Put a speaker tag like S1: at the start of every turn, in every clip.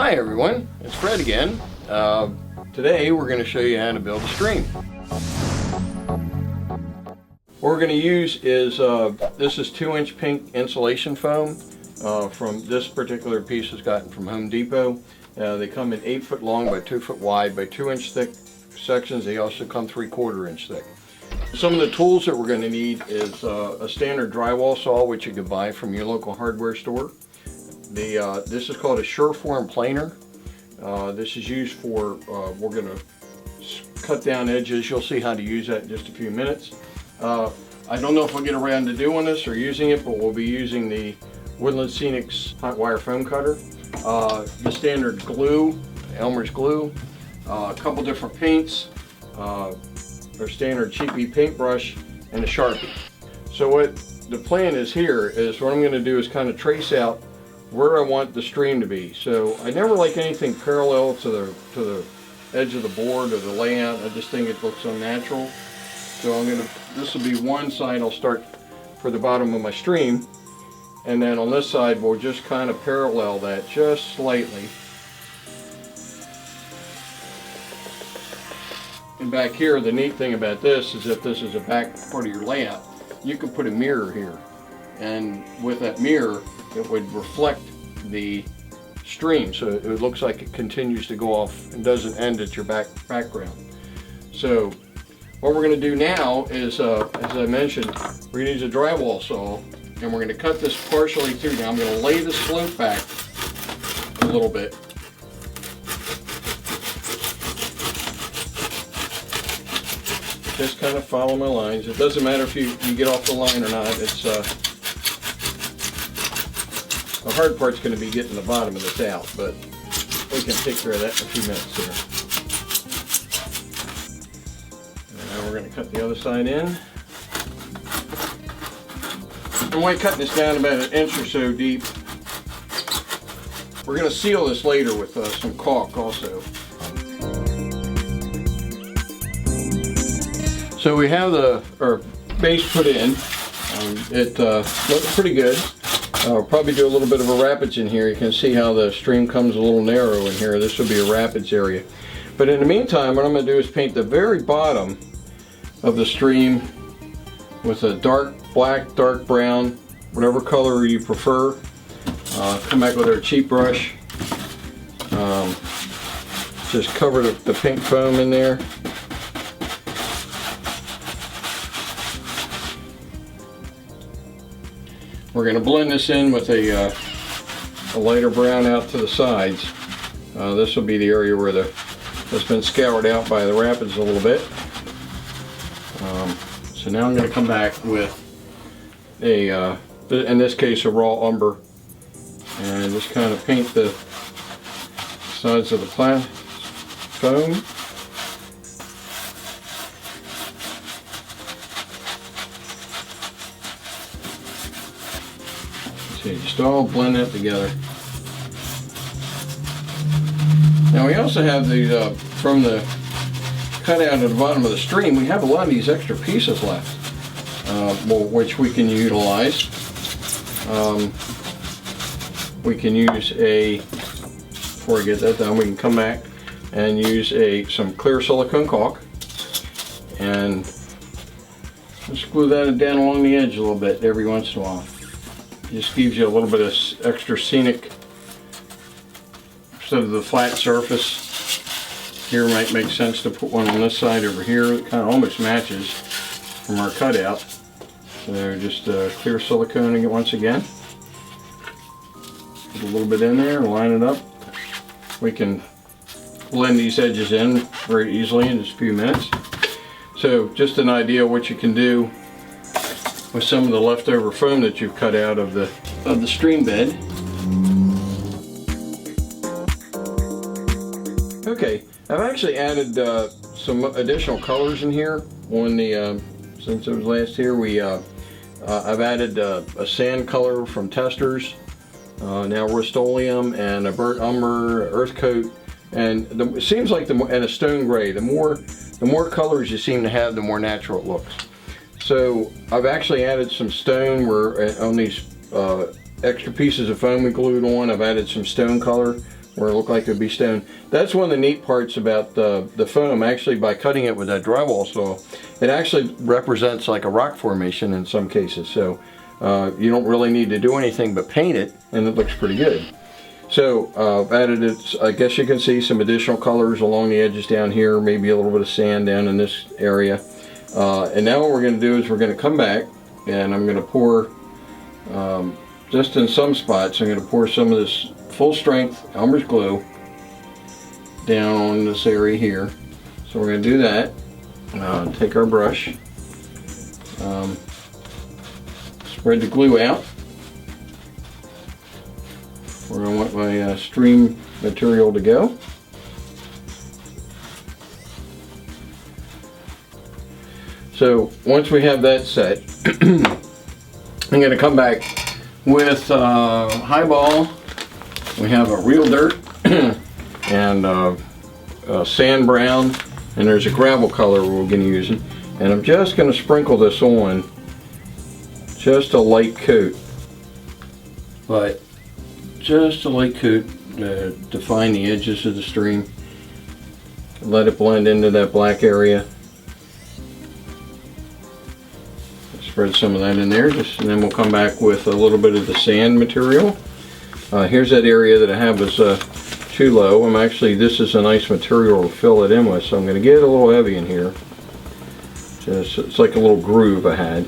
S1: Hi everyone, it's Fred again. Today we're going to show you how to build a stream. What we're going to use is, this is 2-inch pink insulation foam. From this particular piece is gotten from Home Depot. They come in 8 foot long by 2 foot wide by 2 inch thick sections. They also come 3/4 inch thick. Some of the tools that we're going to need is a standard drywall saw, which you can buy from your local hardware store. This is called a Sureform planer. This is used for, we're going to cut down edges. You'll see how to use that in just a few minutes. I don't know if we'll get around to doing this or using it, but we'll be using the Woodland Scenics hot wire foam cutter, the standard glue, Elmer's glue, a couple different paints, our standard cheapy paintbrush, and a Sharpie. So what the plan is here is what I'm going to do is kind of trace out where I want the stream to be. So I never like anything parallel to the edge of the board or the layout. I just think it looks unnatural. So this will be one side. I'll start for the bottom of my stream, and then on this side we'll just kind of parallel that just slightly. And back here, the neat thing about this is if this is a back part of your layout, you can put a mirror here, and with that mirror it would reflect the stream, so it looks like it continues to go off and doesn't end at your background. So what we're going to do now is, as I mentioned, we're going to use a drywall saw, and we're going to cut this partially through. Now I'm going to lay the slope back a little bit. Just kind of follow my lines. It doesn't matter if you get off the line or not. It's the hard part's going to be getting the bottom of this out, but we can take care of that in a few minutes here. And now we're going to cut the other side in. I'm only cutting this down about 1 inch or so deep. We're going to seal this later with some caulk also. So we have our base put in. It looks pretty good. I'll probably do a little bit of a rapids in here. You can see how the stream comes a little narrow in here. This will be a rapids area. But in the meantime, what I'm going to do is paint the very bottom of the stream with a dark black, dark brown, whatever color you prefer. Come back with our cheap brush. Just cover the pink foam in there. We're going to blend this in with a lighter brown out to the sides. This will be the area where it's been scoured out by the rapids a little bit. So now I'm going to come back with in this case, a raw umber, and just kind of paint the sides of the foam. Just all blend that together. Now we also have these, from the cutout at the bottom of the stream, we have a lot of these extra pieces left, which we can utilize. We can use before we get that done, we can come back and use some clear silicone caulk and just glue that down along the edge a little bit every once in a while. Just gives you a little bit of extra scenic, instead of the flat surface. Here might make sense to put one on this side over here. It kind of almost matches from our cutout. So just clear silicone once again. Put a little bit in there, line it up. We can blend these edges in very easily in just a few minutes. So just an idea of what you can do with some of the leftover foam that you've cut out of the stream bed. Okay, I've actually added some additional colors in here. Since it was last here, I've added a sand color from Testers, now Rust-Oleum, and a burnt umber, earth coat, and it seems like and a stone gray. The more colors you seem to have, the more natural it looks. So I've actually added some stone on these extra pieces of foam we glued on. I've added some stone color where it looked like it would be stone. That's one of the neat parts about the foam. Actually, by cutting it with that drywall saw, it actually represents like a rock formation in some cases. So you don't really need to do anything but paint it, and it looks pretty good. So I've added, I guess you can see some additional colors along the edges down here, maybe a little bit of sand down in this area. And now what we're going to do is we're going to come back, and I'm going to pour, just in some spots, I'm going to pour some of this full strength Elmer's glue down on this area here. So we're going to do that. Take our brush, spread the glue out. Where I want my stream material to go. So once we have that set, I'm going to come back with highball. We have a real dirt and sand brown, and there's a gravel color we're going to be using. And I'm just going to sprinkle this on, just a light coat, but just a light coat to define the edges of the stream. Let it blend into that black area. Spread some of that in there, and then we'll come back with a little bit of the sand material. Here's that area that I have is too low. This is a nice material to fill it in with, so I'm going to get it a little heavy in here. It's like a little groove I had.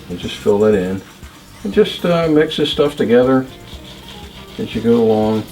S1: And just fill that in. And just mix this stuff together as you go along,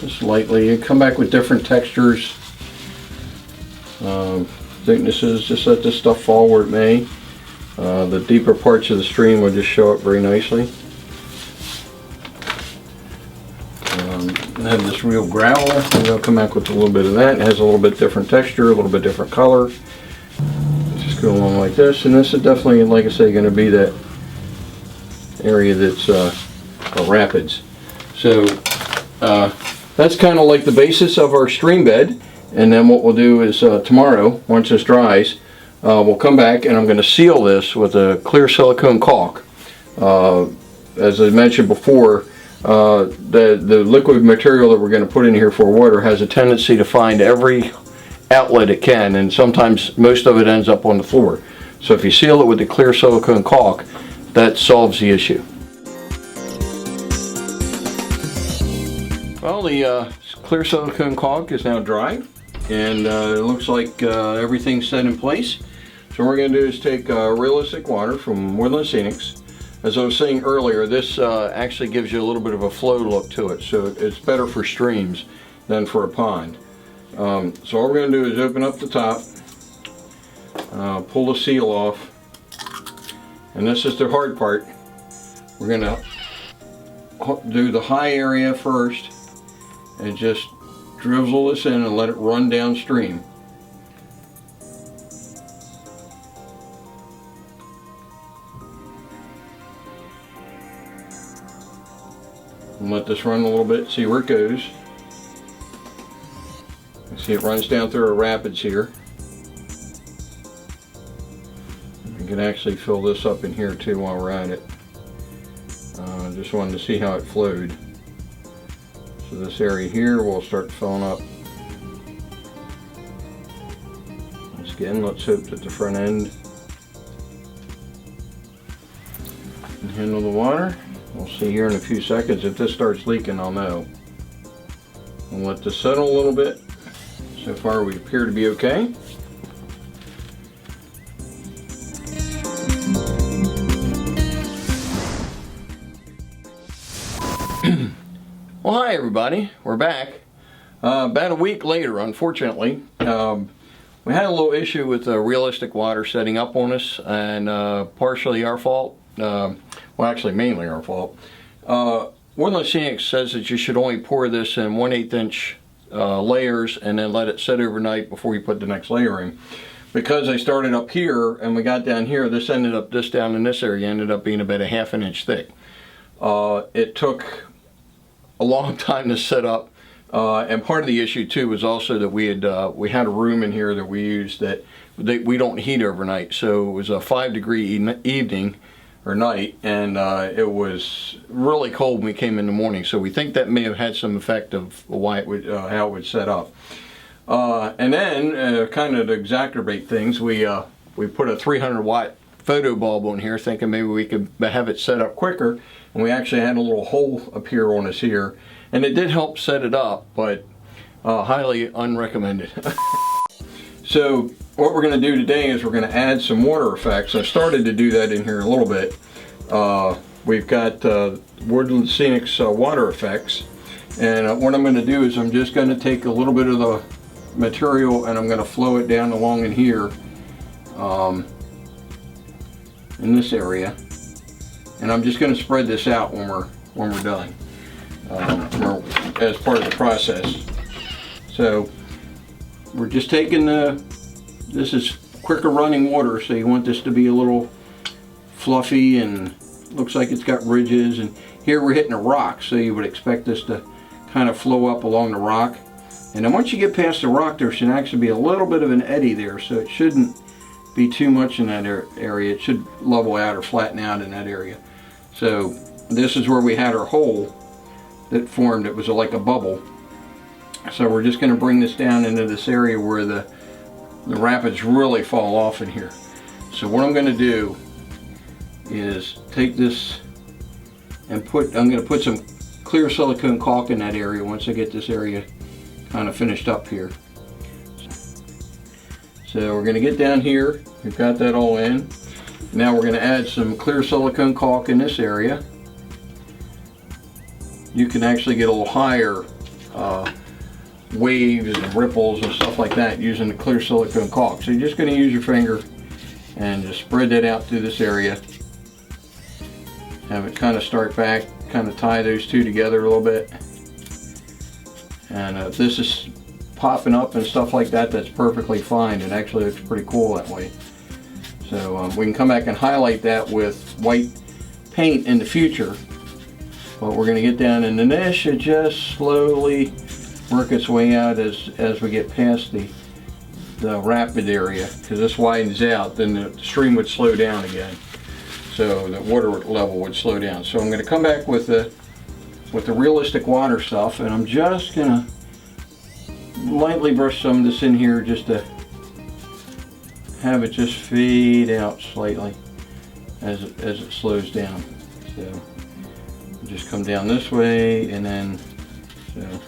S1: just lightly. You come back with different textures, thicknesses. Just let this stuff fall where it may. The deeper parts of the stream will just show up very nicely. I have this real gravel. I'm going to come back with a little bit of that. It has a little bit different texture, a little bit different color. Just go along like this, and this is definitely, like I say, going to be that area that's rapids. So that's kind of like the basis of our stream bed. And then what we'll do is tomorrow, once this dries, we'll come back and I'm going to seal this with a clear silicone caulk. As I mentioned before, the liquid material that we're going to put in here for water has a tendency to find every outlet it can, and sometimes most of it ends up on the floor. So if you seal it with the clear silicone caulk, that solves the issue. Well, the clear silicone caulk is now dry, and it looks like everything's set in place. So what we're going to do is take realistic water from Woodland Scenics. As I was saying earlier, this actually gives you a little bit of a flow look to it, so it's better for streams than for a pond. So all we're going to do is open up the top, pull the seal off. And this is the hard part. We're going to do the high area first and just drizzle this in and let it run downstream. And let this run a little bit, see where it goes. See, it runs down through our rapids here. You can actually fill this up in here too while we're at it. Just wanted to see how it flowed. So this area here will start filling up. Once again, let's hope that the front end can handle the water. We'll see here in a few seconds. If this starts leaking, I'll know. We'll let this settle a little bit. So far we appear to be okay. Well, hi everybody, we're back. About a week later, unfortunately, we had a little issue with realistic water setting up on us, and partially our fault. Well, actually mainly our fault. Woodland Scenics says that you should only pour this in 1/8 inch layers and then let it sit overnight before you put the next layer in. Because I started up here and we got down here, this down in this area ended up being about a 1/2 inch thick. It took a long time to set up, and part of the issue too was also that we had a room in here that we used that we don't heat overnight. So it was a 5-degree evening. or night, and it was really cold when we came in the morning. So we think that may have had some effect of why it would, how it would set up. And then, kind of to exacerbate things, we put a 300 watt photo bulb on here, thinking maybe we could have it set up quicker. And we actually had a little hole appear on us here, and it did help set it up, but highly unrecommended. So what we're going to do today is we're going to add some water effects. I started to do that in here a little bit. We've got Woodland Scenic's water effects, and what I'm going to do is I'm just going to take a little bit of the material and I'm going to flow it down along in here, in this area, and I'm just going to spread this out when we're done, as part of the process. So we're just taking this is quicker running water, so you want this to be a little fluffy and looks like it's got ridges, and here we're hitting a rock, so you would expect this to kind of flow up along the rock. And then once you get past the rock, there should actually be a little bit of an eddy there, so it shouldn't be too much in that area. It should level out or flatten out in that area. So this is where we had our hole that formed. It was like a bubble. So we're just going to bring this down into this area where the rapids really fall off in here. So what I'm going to do is take this and I'm going to put some clear silicone caulk in that area once I get this area kind of finished up here. So we're going to get down here. We've got that all in. Now we're going to add some clear silicone caulk in this area. You can actually get a little higher waves and ripples and stuff like that using the clear silicone caulk. So you're just going to use your finger and just spread that out through this area. Have it kind of start back, kind of tie those two together a little bit. And if this is popping up and stuff like that, that's perfectly fine. It actually looks pretty cool that way. So we can come back and highlight that with white paint in the future. But we're going to get down, and then this should just slowly work its way out as we get past the rapid area. Because this widens out, then the stream would slow down again. So the water level would slow down. So I'm going to come back with the realistic water stuff, and I'm just going to lightly brush some of this in here just to have it just fade out slightly as it slows down. So just come down this way, and then so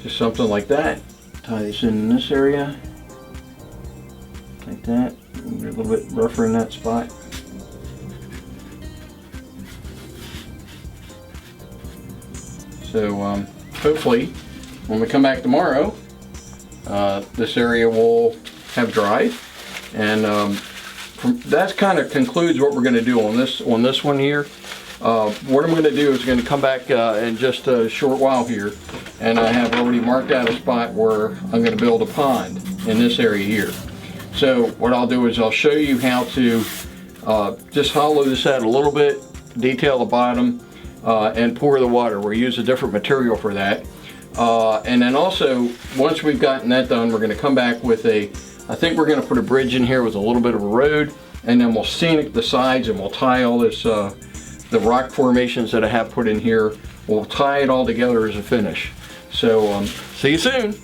S1: just something like that. Tie this in this area like that. A little bit rougher in that spot. So hopefully when we come back tomorrow, this area will have dried, and that kind of concludes what we're going to do on this one here. What I'm going to do is going to come back in just a short while here, and I have already marked out a spot where I'm going to build a pond in this area here. So what I'll do is I'll show you how to just hollow this out a little bit, detail the bottom, and pour the water. We'll use a different material for that. And then also, once we've gotten that done, we're going to come back with I think we're going to put a bridge in here with a little bit of a road, and then we'll scenic the sides, and we'll tie all this, the rock formations that I have put in here, we'll tie it all together as a finish. So, see you soon.